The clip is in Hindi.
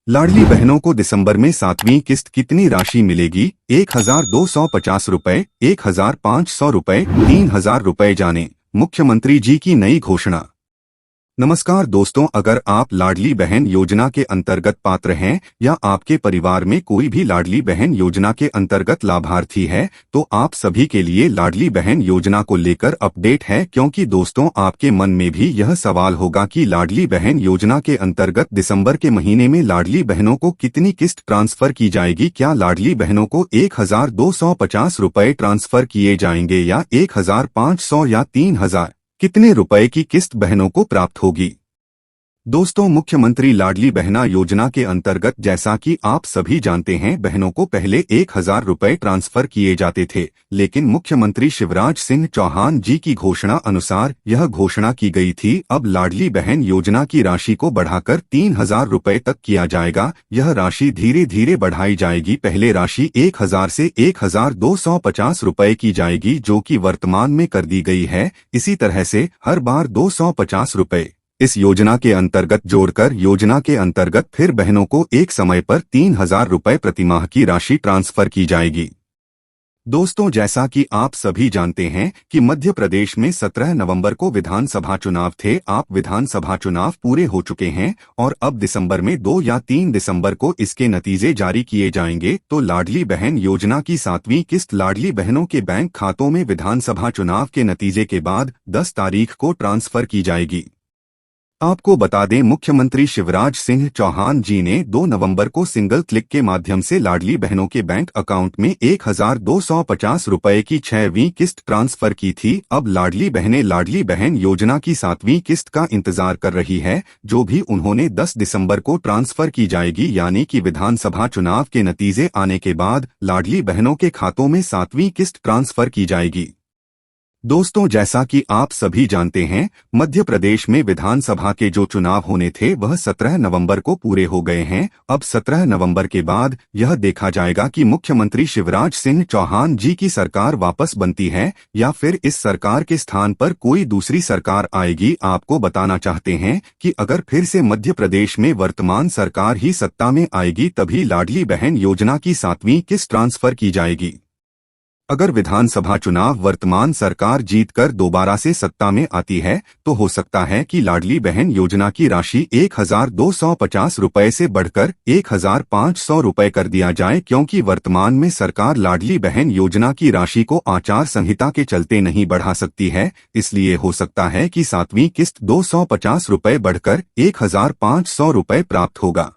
लाडली बहनों को दिसंबर में 7वीं किस्त कितनी राशि मिलेगी? 1,250 रुपए, 1,500 रुपए, 3,000 रुपए जाने मुख्यमंत्री जी की नई घोषणा। नमस्कार दोस्तों, अगर आप लाडली बहन योजना के अंतर्गत पात्र हैं या आपके परिवार में कोई भी लाडली बहन योजना के अंतर्गत लाभार्थी है तो आप सभी के लिए लाडली बहन योजना को लेकर अपडेट है, क्योंकि दोस्तों आपके मन में भी यह सवाल होगा कि लाडली बहन योजना के अंतर्गत दिसंबर के महीने में लाडली बहनों को कितनी किस्त ट्रांसफर की जाएगी। क्या लाडली बहनों को 1,250 रुपए ट्रांसफर किए जाएंगे या 1,500 या 3,000? कितने रुपए की किस्त बहनों को प्राप्त होगी? दोस्तों, मुख्यमंत्री लाडली बहना योजना के अंतर्गत जैसा कि आप सभी जानते हैं, बहनों को पहले 1,000 रुपए ट्रांसफर किए जाते थे, लेकिन मुख्यमंत्री शिवराज सिंह चौहान जी की घोषणा अनुसार यह घोषणा की गई थी अब लाडली बहन योजना की राशि को बढ़ाकर 3,000 रुपए तक किया जाएगा। यह राशि धीरे धीरे बढ़ाई जाएगी। पहले राशि 1,000 से 1,250 रुपए की जाएगी, जो कि वर्तमान में कर दी गई है। इसी तरह से हर बार 250 रुपए इस योजना के अंतर्गत जोड़कर योजना के अंतर्गत फिर बहनों को एक समय पर 3,000 रुपए प्रतिमाह की राशि ट्रांसफर की जाएगी। दोस्तों, जैसा कि आप सभी जानते हैं कि मध्य प्रदेश में 17 नवंबर को विधानसभा चुनाव थे। आप विधानसभा चुनाव पूरे हो चुके हैं और अब दिसंबर में 2 या 3 दिसंबर को इसके नतीजे जारी किए जाएंगे। तो लाडली बहन योजना की 7वीं किस्त लाडली बहनों के बैंक खातों में विधानसभा चुनाव के नतीजे के बाद 10 तारीख को ट्रांसफर की जाएगी। आपको बता दें, मुख्यमंत्री शिवराज सिंह चौहान जी ने 2 नवंबर को सिंगल क्लिक के माध्यम से लाडली बहनों के बैंक अकाउंट में 1,250 रुपए की 6वीं किस्त ट्रांसफर की थी। अब लाडली बहनें लाडली बहन योजना की 7वीं किस्त का इंतजार कर रही है, जो भी उन्होंने 10 दिसंबर को ट्रांसफर की जाएगी, यानी कि विधानसभा चुनाव के नतीजे आने के बाद लाडली बहनों के खातों में 7वीं किस्त ट्रांसफर की जाएगी। दोस्तों, जैसा कि आप सभी जानते हैं, मध्य प्रदेश में विधानसभा के जो चुनाव होने थे वह 17 नवंबर को पूरे हो गए हैं। अब 17 नवंबर के बाद यह देखा जाएगा कि मुख्यमंत्री शिवराज सिंह चौहान जी की सरकार वापस बनती है या फिर इस सरकार के स्थान पर कोई दूसरी सरकार आएगी। आपको बताना चाहते हैं कि अगर फिर से मध्य प्रदेश में वर्तमान सरकार ही सत्ता में आएगी तभी लाडली बहन योजना की 7वीं किस्त ट्रांसफर की जाएगी। अगर विधानसभा चुनाव वर्तमान सरकार जीतकर दोबारा से सत्ता में आती है तो हो सकता है कि लाडली बहन योजना की राशि 1,250 रुपए से बढ़कर 1,500 रुपए कर दिया जाए, क्योंकि वर्तमान में सरकार लाडली बहन योजना की राशि को आचार संहिता के चलते नहीं बढ़ा सकती है। इसलिए हो सकता है कि 7वीं किस्त 250 रुपए बढ़कर 1,500 रुपए प्राप्त होगा।